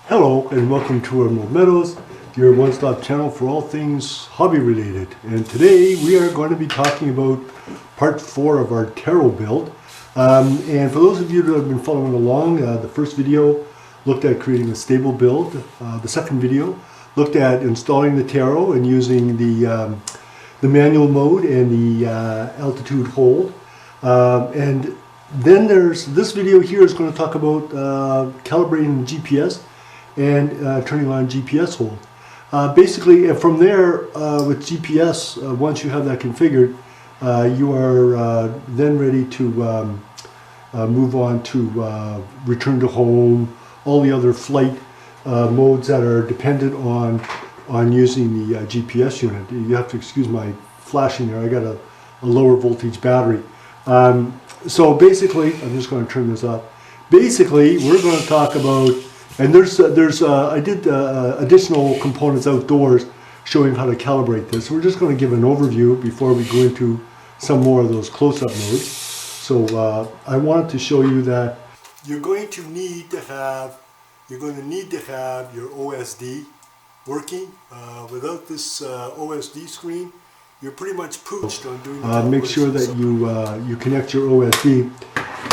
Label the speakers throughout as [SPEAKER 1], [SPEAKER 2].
[SPEAKER 1] Hello and welcome to Emerald Meadows, your one-stop channel for all things hobby related. And today we are going to be talking about part 4 of our tarot build. And for those of you that have been following along, the first video looked at creating a stable build. The second video looked at installing the tarot and using the manual mode and the altitude hold. And then there's this video here is going to talk about calibrating the GPS and turning on GPS hold. Basically, from there with GPS, once you have that configured, you are then ready to move on to return to home, all the other flight modes that are dependent on using the GPS unit. You have to excuse my flashing there. I got a lower voltage battery. So basically, I'm just going to turn this off. Basically, we're going to talk about, and I did additional components outdoors showing how to calibrate this. We're just going to give an overview before we go into some more of those close-up modes. So I wanted to show you that you're going to need to have your OSD working. Without this OSD screen, you're pretty much pooched on doing that. Make sure that you connect your OSD,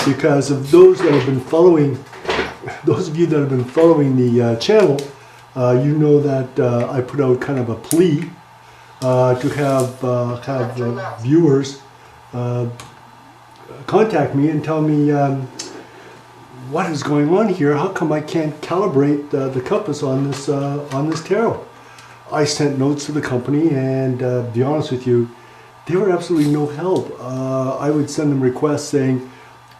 [SPEAKER 1] because of those that have been following, those of you that have been following the channel, you know that I put out kind of a plea to have viewers contact me and tell me what is going on here. How come I can't calibrate the compass on this tarot? I sent notes to the company, and to be honest with you, they were absolutely no help. I would send them requests saying,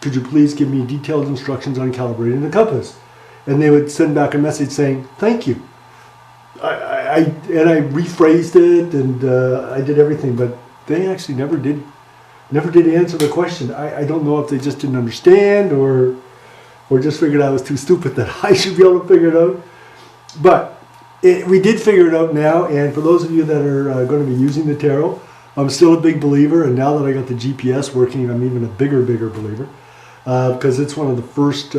[SPEAKER 1] could you please give me detailed instructions on calibrating the compass? And they would send back a message saying, thank you. I rephrased it, and I did everything, but they actually never did answer the question. I don't know if they just didn't understand or just figured I was too stupid that I should be able to figure it out. But we did figure it out now, and for those of you that are going to be using the tarot, I'm still a big believer, and now that I got the GPS working, I'm even a bigger believer, because it's one of the first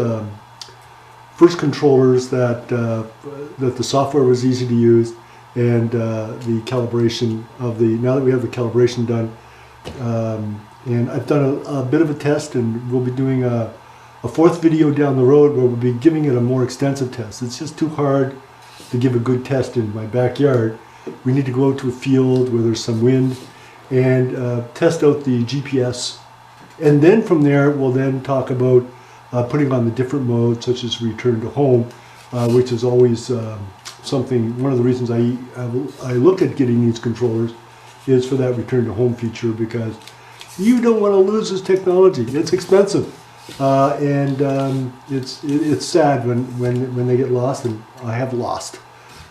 [SPEAKER 1] controllers that the software was easy to use, and the calibration of now that we have the calibration done, and I've done a bit of a test, and we'll be doing a fourth video down the road where we'll be giving it a more extensive test. It's just too hard to give a good test in my backyard. We need to go out to a field where there's some wind and test out the GPS, and then from there we'll then talk about putting on the different modes, such as return to home, which is always something. One of the reasons I look at getting these controllers is for that return to home feature, because you don't want to lose this technology. It's expensive, and it's sad when they get lost, and I have lost.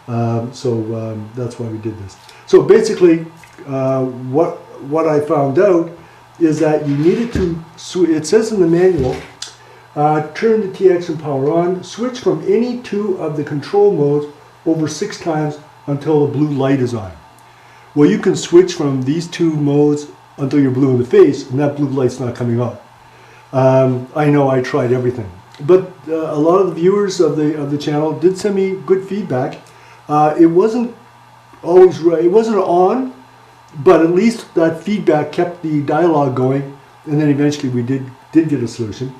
[SPEAKER 1] So that's why we did this. So basically, what I found out is that you needed to, it says in the manual, turn the TX and power on, switch from any two of the control modes over 6 times until the blue light is on. Well, you can switch from these two modes until you're blue in the face, and that blue light's not coming on. I know I tried everything, but a lot of the viewers of the channel did send me good feedback. It wasn't always right. It wasn't on, but at least that feedback kept the dialogue going, and then eventually we did get a solution.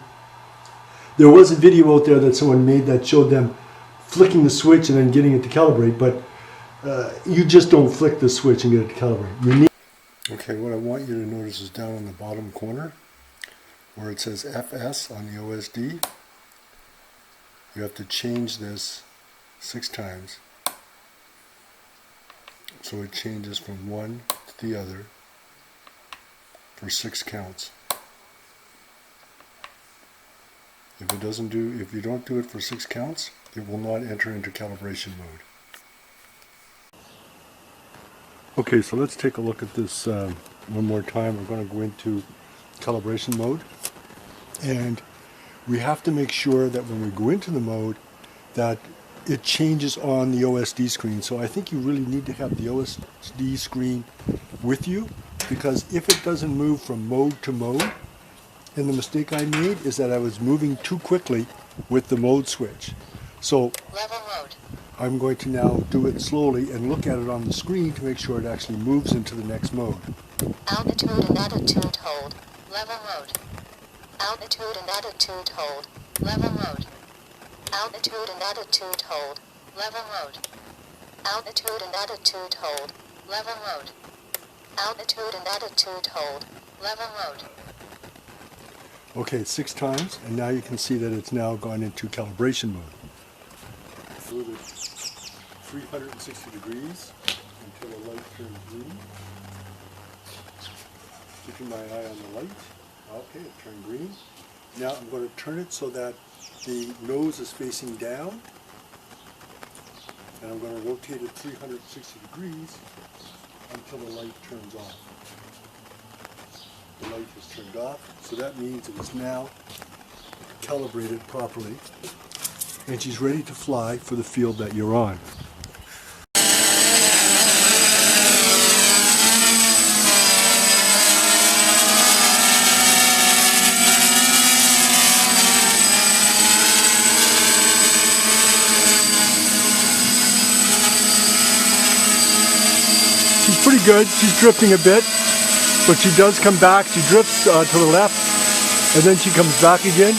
[SPEAKER 1] There was a video out there that someone made that showed them flicking the switch and then getting it to calibrate, but you just don't flick the switch and get it to calibrate. Okay, what I want you to notice is down in the bottom corner where it says FS on the OSD. You have to change this 6 times, so it changes from one to the other for 6 counts. If you don't do it for 6 counts, it will not enter into calibration mode. Okay, so let's take a look at this one more time. We're going to go into calibration mode, and we have to make sure that when we go into the mode that it changes on the OSD screen. So I think you really need to have the OSD screen with you, because if it doesn't move from mode to mode, and the mistake I made is that I was moving too quickly with the mode switch. So I'm going to now do it slowly and look at it on the screen to make sure it actually moves into the next mode.
[SPEAKER 2] Altitude and attitude hold. Level mode. Altitude and attitude hold. Level mode. Altitude and attitude hold. Level mode. Altitude and attitude hold. Level mode. Altitude and attitude hold. Level mode.
[SPEAKER 1] Okay, 6 times, and now you can see that it's now gone into calibration mode. Move it 360 degrees until the light turns green. Keeping my eye on the light. Okay, it turned green. Now I'm going to turn it so that the nose is facing down. And I'm going to rotate it 360 degrees until the light turns off. The light is turned off, so that means it is now calibrated properly. And she's ready to fly for the field that you're on. She's pretty good. She's drifting a bit, but she does come back. She drifts to the left, and then she comes back again.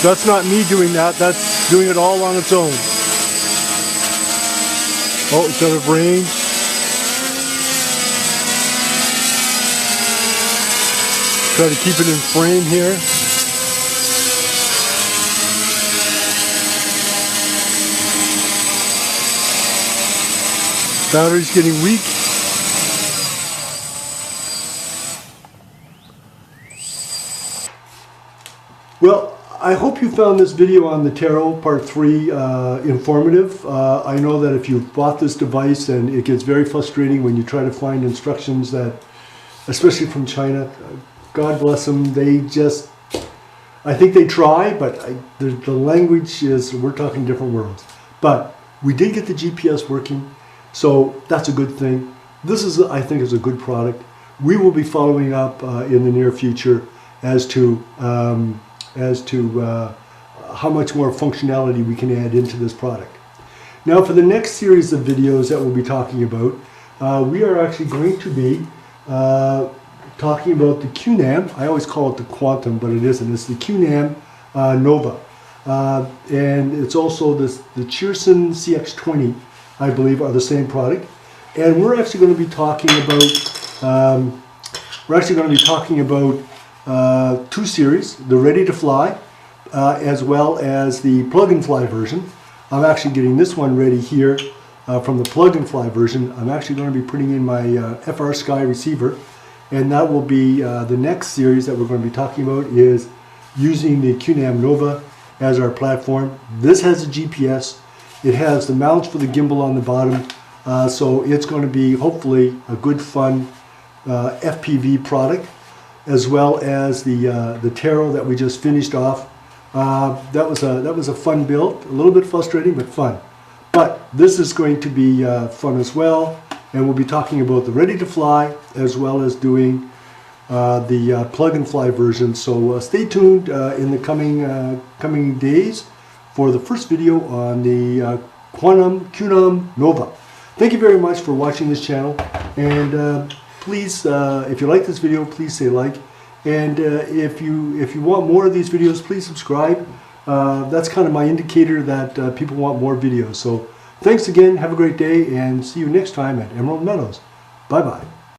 [SPEAKER 1] That's not me doing that. That's doing it all on its own. Oh, it's out of range. Try to keep it in frame here. Battery's getting weak. Well, I hope you found this video on the Tarot Part 3 informative. I know that if you've bought this device, and it gets very frustrating when you try to find instructions that, especially from China, God bless them, they just, I think they try, but the language is, we're talking different worlds. But we did get the GPS working. So that's a good thing. This is, I think, is a good product. We will be following up in the near future as to how much more functionality we can add into this product. Now, for the next series of videos that we'll be talking about, we are actually going to be talking about the Quanum. I always call it the Quantum, but it isn't. It's the Quanum Nova, and it's also the Cheerson CX20. I believe are the same product, and we're actually going to be talking about 2 series: the Ready to Fly, as well as the Plug and Fly version. I'm actually getting this one ready here from the Plug and Fly version. I'm actually going to be putting in my FR Sky receiver, and that will be the next series that we're going to be talking about is using the Quanum Nova as our platform. This has a GPS. It has the mounts for the gimbal on the bottom, so it's going to be hopefully a good, fun FPV product, as well as the Tarot that we just finished off. That was a fun build, a little bit frustrating, but fun. But this is going to be fun as well, and we'll be talking about the Ready to Fly as well as doing the Plug and Fly version. So stay tuned in the coming days for the first video on the Quanum Nova. Thank you very much for watching this channel, and please, if you like this video, please say like, and if you want more of these videos, please subscribe. That's kind of my indicator that people want more videos. So thanks again, have a great day, and see you next time at Emerald Meadows. Bye bye.